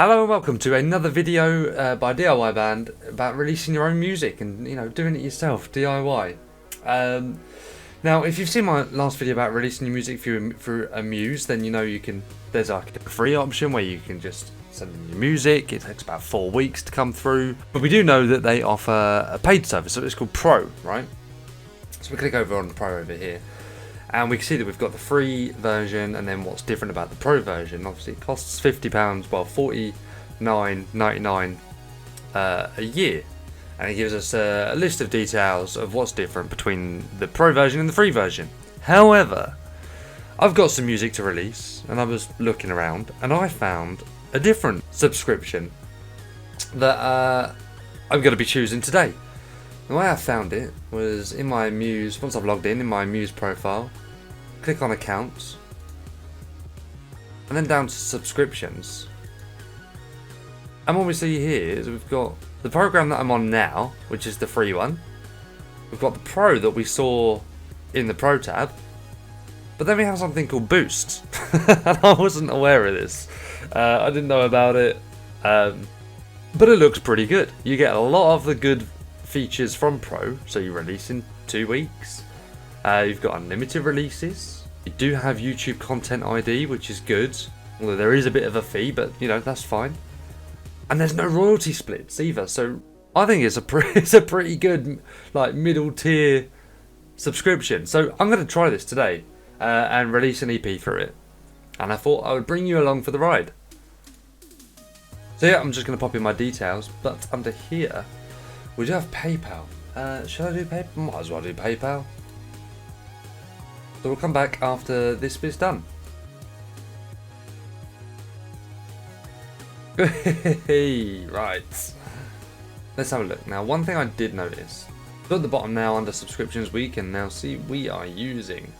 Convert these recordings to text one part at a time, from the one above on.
Hello and welcome to another video by DIY Band about releasing your own music and doing it yourself, DIY. Now, if you've seen my last video about releasing your music through Amuse, then you can. There's like a free option where you can just send in your music. It takes about 4 weeks to come through, but we do know that they offer a paid service, so it's called Pro, right? So we click over on the Pro over here. And we can see that we've got the free version, and then what's different about the Pro version. Obviously, it costs £50, well, $49.99 a year. And it gives us a list of details of what's different between the Pro version and the free version. However, I've got some music to release, and I was looking around, and I found a different subscription that I'm going to be choosing today. The way I found it was in my Amuse, once I've logged in my Amuse profile, click on accounts, and then down to subscriptions. And what we see here is we've got the program that I'm on now, which is the free one. We've got the Pro that we saw in the Pro tab, but then we have something called Boost. And I wasn't aware of this. I didn't know about it, but it looks pretty good. You get a lot of the good features from Pro, so you release in 2 weeks. You've got unlimited releases. You do have YouTube Content ID, which is good, although there is a bit of a fee, but that's fine. And there's no royalty splits either, so I think it's a pretty good middle tier subscription. So I'm going to try this today and release an EP for it, and I thought I would bring you along for the ride. So yeah, I'm just going to pop in my details, but under here we do have PayPal. Should I do PayPal? Might as well do PayPal. So we'll come back after this bit's done. Right. Let's have a look. Now, one thing I did notice. So at the bottom now, under subscriptions, we can now see we are using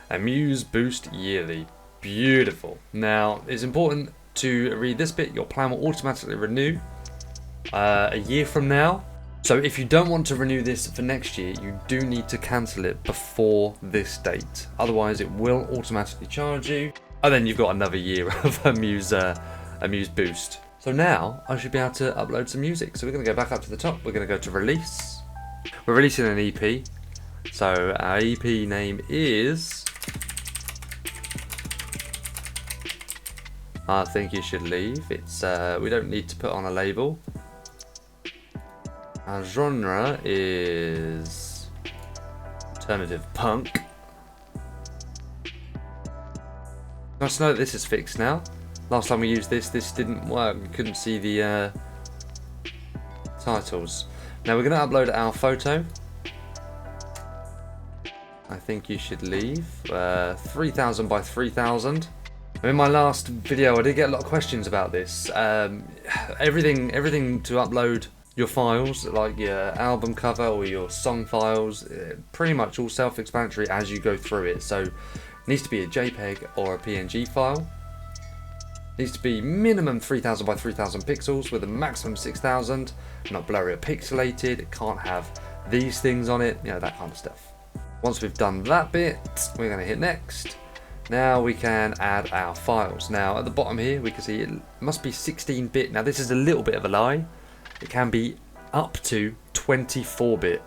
Amuse Boost Yearly. Beautiful. Now, it's important to read this bit. Your plan will automatically renew a year from now. So if you don't want to renew this for next year, you do need to cancel it before this date. Otherwise, it will automatically charge you. And then you've got another year of Amuse Boost. So now I should be able to upload some music. So we're going to go back up to the top. We're going to go to release. We're releasing an EP. So our EP name is I Think You Should Leave. It's we don't need to put on a label. Our genre is alternative punk. Nice to know that this is fixed now. Last time we used this didn't work. We couldn't see the titles. Now we're going to upload our photo. I Think You Should Leave. 3000 by 3000. In my last video, I did get a lot of questions about this. Everything to upload your files, like your album cover or your song files, pretty much all self-explanatory as you go through it. So it needs to be a JPEG or a PNG file. It needs to be minimum 3000 by 3000 pixels with a maximum 6000, not blurry or pixelated. It can't have these things on it, that kind of stuff. Once we've done that bit, we're going to hit next. Now we can add our files. Now at the bottom here we can see it must be 16-bit. Now this is a little bit of a lie. It can be up to 24-bit.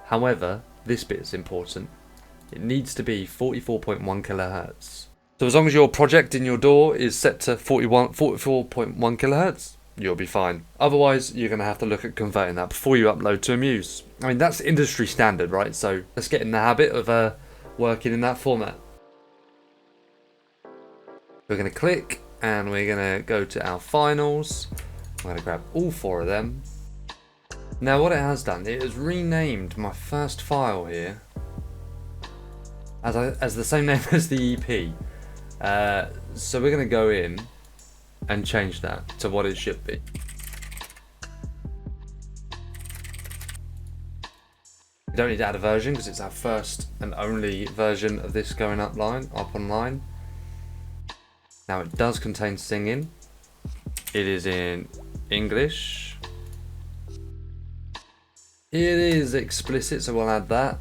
However, this bit is important. It needs to be 44.1 kilohertz. So as long as your project in your DAW is set to 44.1 kilohertz, you'll be fine. Otherwise, you're going to have to look at converting that before you upload to Amuse. I mean, that's industry standard, right? So let's get in the habit of working in that format. We're going to click and we're going to go to our finals. I'm going to grab all 4 of them. Now what it has done, it has renamed my first file here as the same name as the EP. So we're going to go in and change that to what it should be. We don't need to add a version because it's our first and only version of this going up online. Now it does contain singing. It is in English. It is explicit, so we'll add that.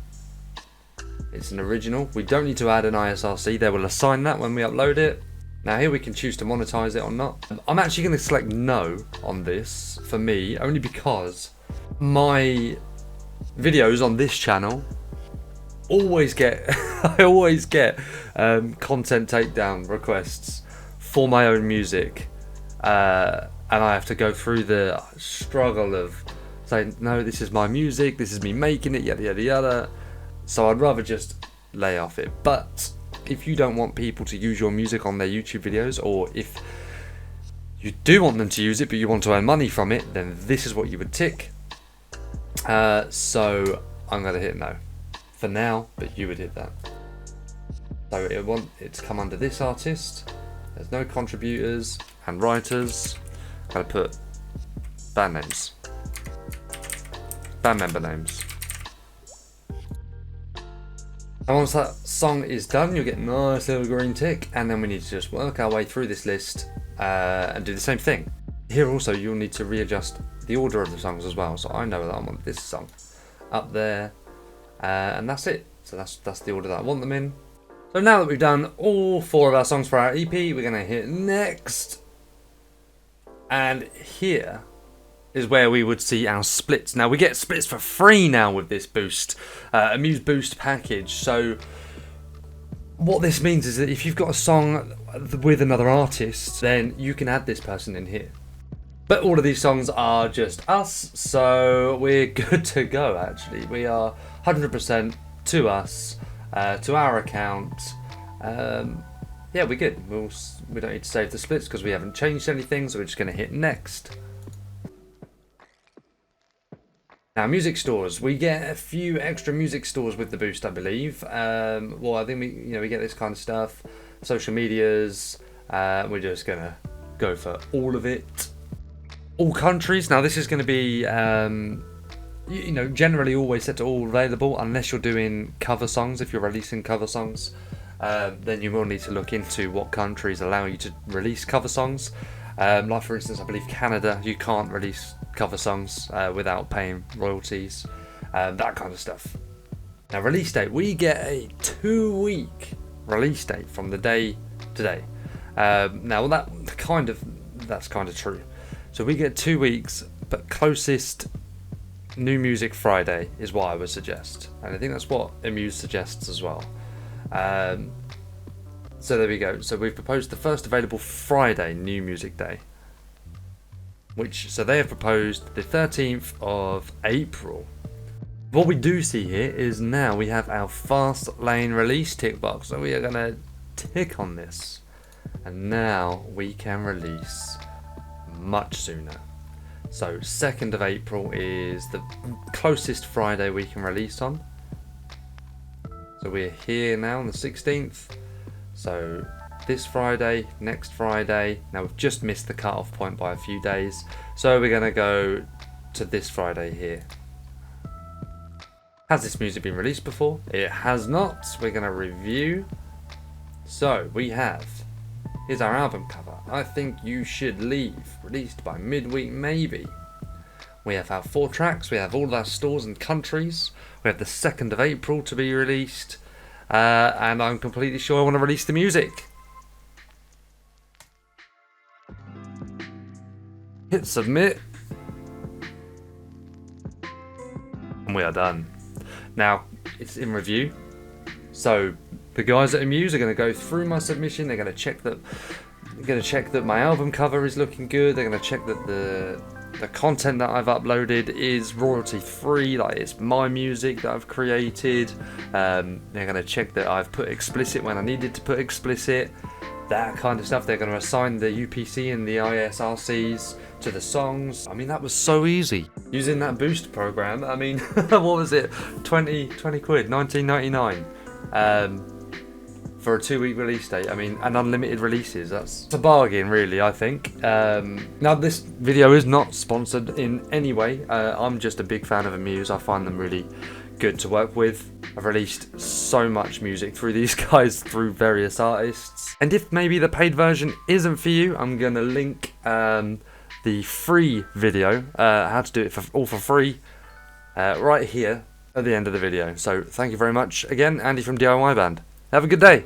It's an original. We don't need to add an ISRC. They will assign that when we upload it. Now here we can choose to monetize it or not. I'm actually going to select no on this for me, only because my videos on this channel always get I always get content takedown requests for my own music, and I have to go through the struggle of saying, no, this is my music, this is me making it, yada yada yada. So I'd rather just lay off it. But if you don't want people to use your music on their YouTube videos, or if you do want them to use it but you want to earn money from it, then this is what you would tick. So I'm going to hit no for now, but you would hit that. So it want it to come under this artist. There's no contributors and writers. I'm going to put band names, band member names. And once that song is done, you'll get a nice little green tick, and then we need to just work our way through this list and do the same thing. Here also you'll need to readjust the order of the songs as well, so I know that I want this song up there, and that's it. So that's the order that I want them in. So now that we've done all 4 of our songs for our EP, we're going to hit next, and here is where we would see our splits. Now we get splits for free now with this Boost, Amuse Boost package. So what this means is that if you've got a song with another artist, then you can add this person in here. But all of these songs are just us, so we're good to go actually. We are 100% to us, to our account. Yeah, we're good. We don't need to save the splits because we haven't changed anything, so we're just going to hit next. Now, music stores. We get a few extra music stores with the Boost, I believe. Well, I think we get this kind of stuff. Social medias. We're just gonna go for all of it. All countries. Now, this is going to be, generally always set to all available, unless you're doing cover songs. If you're releasing cover songs, then you will need to look into what countries allow you to release cover songs. Like for instance, I believe Canada, you can't release cover songs without paying royalties, that kind of stuff. Now, release date, we get a 2-week release date from the day today. Now that's kind of true. So we get 2 weeks, but closest New Music Friday is what I would suggest, and I think that's what Amuse suggests as well. So there we go. So we've proposed the first available Friday, New Music Day. So they have proposed the 13th of April. What we do see here is now we have our fast lane release tick box. So we are going to tick on this. And now we can release much sooner. So 2nd of April is the closest Friday we can release on. So we're here now on the 16th. So this Friday, next Friday. Now we've just missed the cut-off point by a few days, so we're going to go to this Friday here. Has this music been released before? It has not. We're going to review. So we have, here's our album cover. I Think You Should Leave, released by midweek maybe. We have our 4 tracks. We have all of our stores and countries. We have the 2nd of April to be released. And I'm completely sure I want to release the music. Hit submit. And we are done. Now, it's in review. So the guys at Amuse are going to go through my submission. They're going to check that my album cover is looking good. They're going to check that the content that I've uploaded is royalty free, like it's my music that I've created. They're going to check that I've put explicit when I needed to put explicit, that kind of stuff. They're going to assign the UPC and the ISRCs to the songs. I mean, that was so easy using that Boost program. I mean, what was it, 20 quid, 19.99 for a 2-week release date. I mean, and unlimited releases. That's a bargain, really, I think. Now, this video is not sponsored in any way. I'm just a big fan of Amuse. I find them really good to work with. I've released so much music through these guys, through various artists. And if maybe the paid version isn't for you, I'm going to link the free video, how to do it all for free, right here at the end of the video. So thank you very much again, Andy from DIY Band. Have a good day.